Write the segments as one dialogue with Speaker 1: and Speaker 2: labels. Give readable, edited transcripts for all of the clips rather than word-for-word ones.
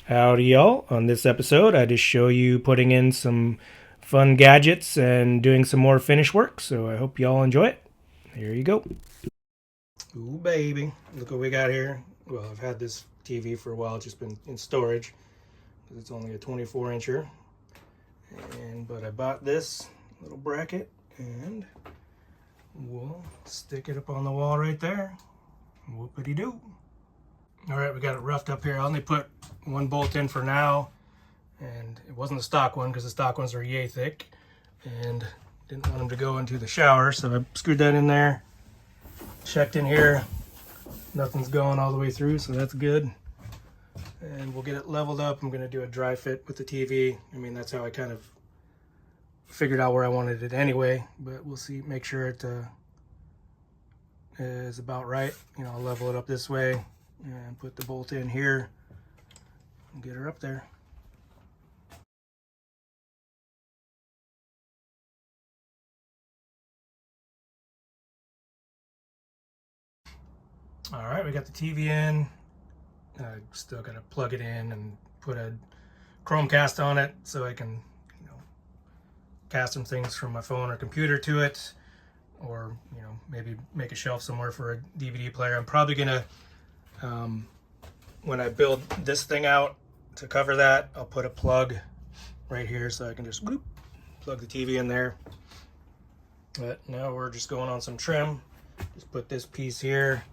Speaker 1: Howdy, y'all. On this episode, I just show you putting in some fun gadgets and doing some more finish work, so I hope y'all enjoy it. Here you go. Ooh, baby. Look what we got here. Well, I've had this TV for a while. It's just been in storage because it's only a 24-incher. But I bought this little bracket, and we'll stick it up on the wall right there. Whoopity-doo. All right, we got it roughed up here. I only put one bolt in for now, and it wasn't the stock one because the stock ones are yay thick, and didn't want them to go into the shower, so I screwed that in there. Checked in here, nothing's going all the way through, so that's good. And we'll get it leveled up. I'm going to do a dry fit with the TV. I mean, that's how I kind of figured out where I wanted it anyway, but we'll see. Make sure it is about right. You know, I'll level it up this way and put the bolt in here and get her up there. All right, we got the TV in. I still got to plug it in and put a Chromecast on it so I can, cast some things from my phone or computer to it, or maybe make a shelf somewhere for a DVD player. I'm probably gonna, when I build this thing out to cover that, I'll put a plug right here so I can just plug the TV in there. But now we're just going on some trim. Just put this piece here,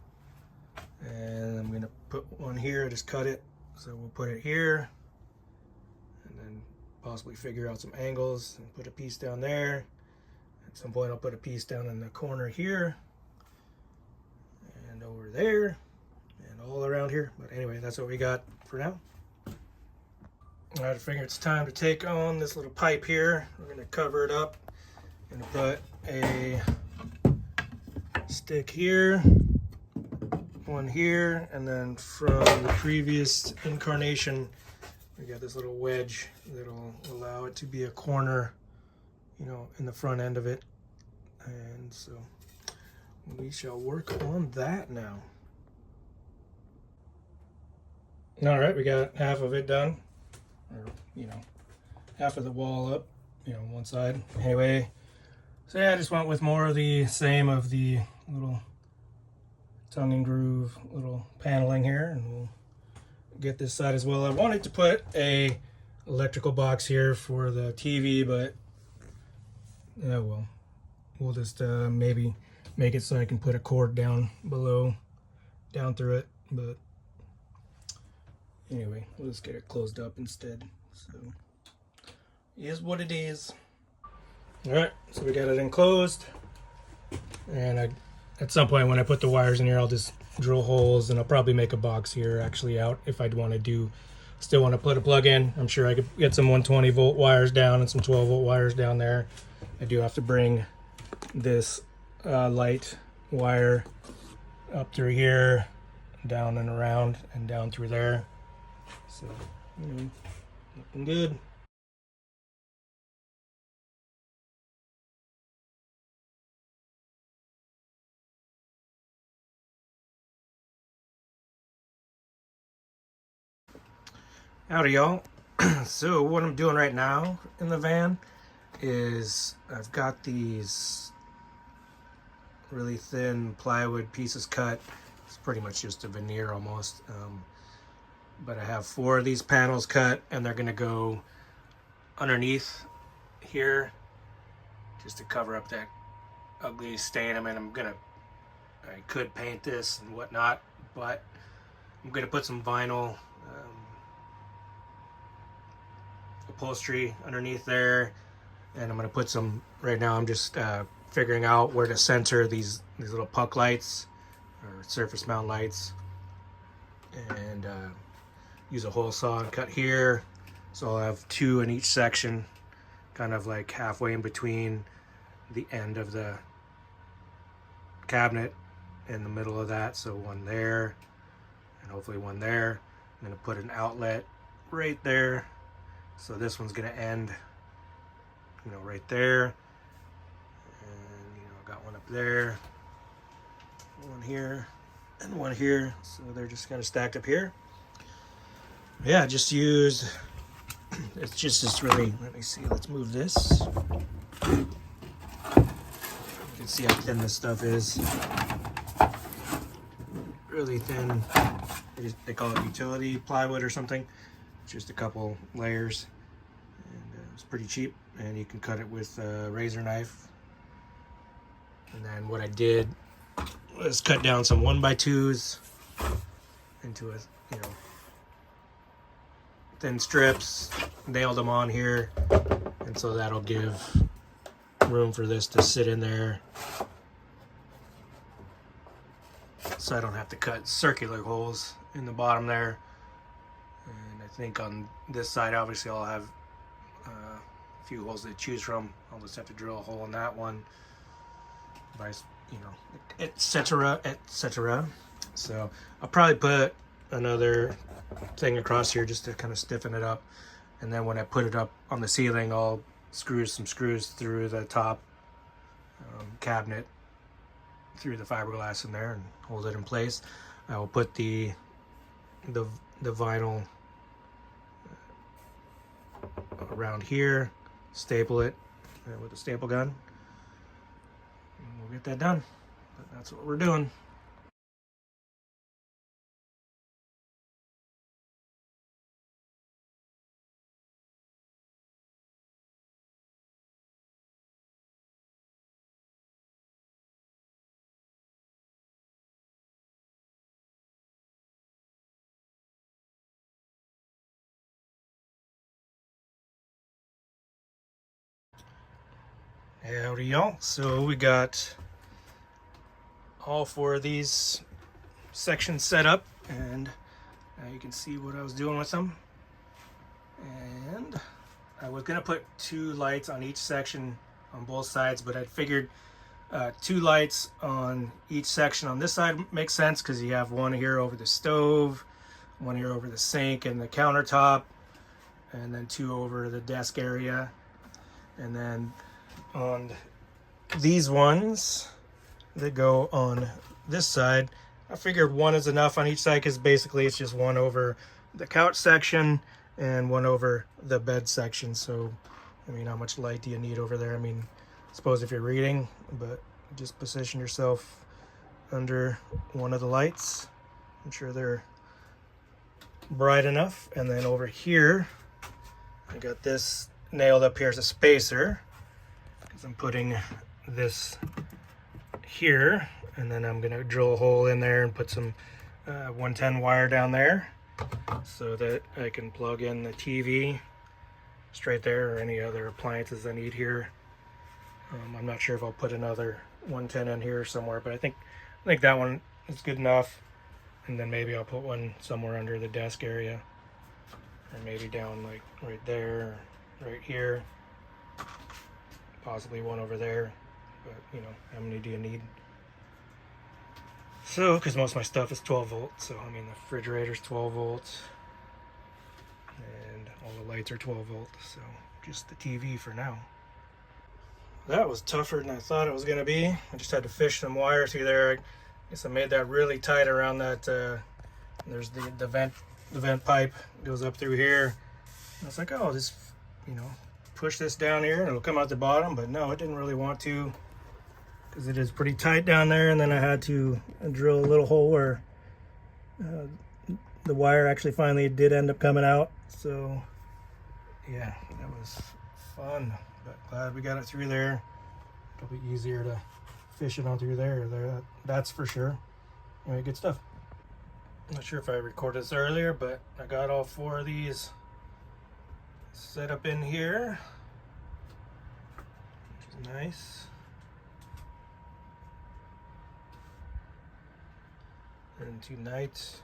Speaker 1: and I'm gonna put one here. I just cut it, so we'll put it here, and then possibly figure out some angles and put a piece down there. At some point I'll put a piece down in the corner here and over there and all around here. But anyway, that's what we got for now. All right, I figure it's time to take on this little pipe here. We're going to cover it up and put a stick here, one here, and then from the previous incarnation we got this little wedge that'll allow it to be a corner, in the front end of it. And so we shall work on that now. All right, we got half of it done, or half of the wall up, one side. Anyway, so yeah, I just went with more of the same of the little tongue and groove little paneling here, and we'll get this side as well. I wanted to put a electrical box here for the TV, but well, we'll just maybe make it so I can put a cord down below, down through it. But anyway, we'll just get it closed up instead. So it is what it is. All right, so we got it enclosed, and at some point when I put the wires in here, I'll just drill holes, and I'll probably make a box here actually out if I'd want to still want to put a plug in. I'm sure I could get some 120 volt wires down and some 12 volt wires down there. I do have to bring this light wire up through here, down and around, and down through there. So looking good. Howdy, y'all. So what I'm doing right now in the van is I've got these really thin plywood pieces cut. It's pretty much just a veneer almost. But I have 4 of these panels cut, and they're gonna go underneath here just to cover up that ugly stain. I mean, I could paint this and whatnot, but I'm gonna put some vinyl upholstery underneath there, and I'm going to put some, right now I'm just figuring out where to center these little puck lights or surface mount lights, and use a hole saw and cut here, so I'll have 2 in each section, kind of like halfway in between the end of the cabinet in the middle of that. So one there and hopefully one there. I'm going to put an outlet right there. So this one's going to end, right there. And, I've got one up there, one here, and one here. So they're just kind of stacked up here. Yeah, just use, it's just this really, let me see, let's move this. You can see how thin this stuff is. Really thin. They call it utility plywood or something. Just a couple layers, and it's pretty cheap, and you can cut it with a razor knife. And then what I did was cut down some 1x2s into a, thin strips, nailed them on here, and so that'll give room for this to sit in there, so I don't have to cut circular holes in the bottom there. And I think on this side, obviously, I'll have a few holes to choose from. I'll just have to drill a hole in that one, etc., etc. So I'll probably put another thing across here just to kind of stiffen it up, and then when I put it up on the ceiling, I'll screw some screws through the top cabinet, through the fiberglass in there, and hold it in place. I will put the vinyl around here, staple it with a staple gun, and we'll get that done. But that's what we're doing. Howdy, y'all. So we got all four of these sections set up, and now you can see what I was doing with them. And I was gonna put 2 lights on each section on both sides, but I figured 2 lights on each section on this side makes sense, because you have one here over the stove, one here over the sink and the countertop, and then 2 over the desk area. And then on these ones that go on this side, I figured 1 is enough on each side, because basically it's just 1 over the couch section and 1 over the bed section. So I mean, how much light do you need over there? I mean, I suppose if you're reading, but just position yourself under one of the lights. I'm sure they're bright enough. And then over here, I got this nailed up here as a spacer, because I'm putting this here, and then I'm gonna drill a hole in there and put some 110 wire down there, so that I can plug in the TV straight there, or any other appliances I need here. I'm not sure if I'll put another 110 in here somewhere, but I think that one is good enough. And then maybe I'll put one somewhere under the desk area, or maybe down like right there, right here, possibly one over there. But you know, how many do you need? So, because most of my stuff is 12 volts, so I mean the refrigerator's 12 volts, and all the lights are 12 volts, so just the TV for now. That was tougher than I thought it was going to be. I just had to fish some wire through there. I guess I made that really tight around that. There's the vent pipe goes up through here. I was like, oh, just, push this down here and it'll come out the bottom. But no, it didn't really want to, because it is pretty tight down there. And then I had to drill a little hole where the wire actually finally did end up coming out. So yeah, that was fun. But glad we got it through there. It'll be easier to fish it on through there. That's for sure. Anyway, good stuff. Not sure if I recorded this earlier, but I got all 4 of these set up in here, which is nice. And tonight,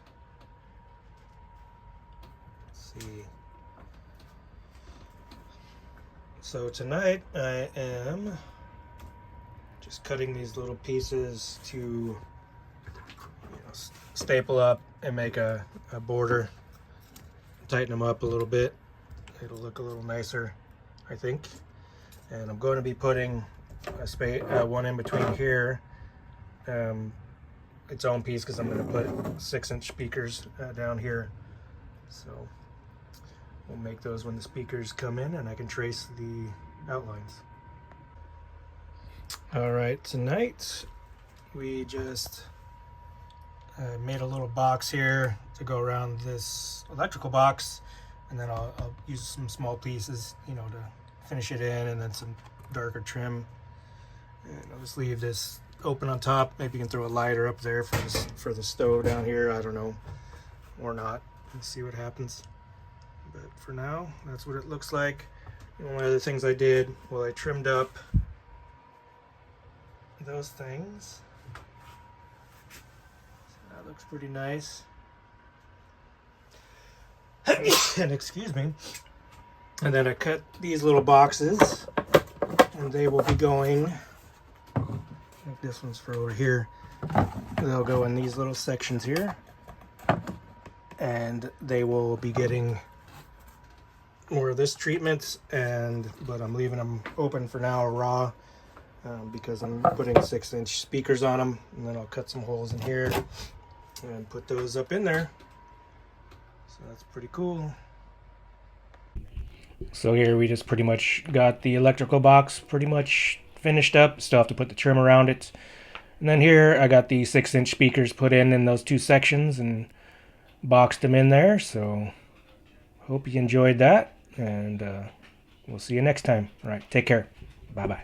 Speaker 1: let's see. So tonight I am just cutting these little pieces to staple up and make a border, tighten them up a little bit. It'll look a little nicer, I think. And I'm going to be putting one in between here, its own piece, because I'm going to put 6-inch speakers down here. So we'll make those when the speakers come in and I can trace the outlines. Alright, tonight we just made a little box here to go around this electrical box, and then I'll use some small pieces, you know, to finish it in, and then some darker trim. And I'll just leave this open on top. Maybe you can throw a lighter up there for the stove down here, I don't know, or not. Let's see what happens. But for now, that's what it looks like. And one of the other things I did, well, I trimmed up those things. So that looks pretty nice. And excuse me. And then I cut these little boxes, and they will be going, I think this one's for over here. They'll go in these little sections here, and they will be getting more of this treatment, but I'm leaving them open for now, raw, because I'm putting 6-inch speakers on them, and then I'll cut some holes in here and put those up in there. So that's pretty cool. So here we just pretty much got the electrical box pretty much finished up. Still have to put the trim around it. And then here I got the 6-inch speakers put in those two sections and boxed them in there. So hope you enjoyed that, and we'll see you next time. All right, take care. Bye-bye.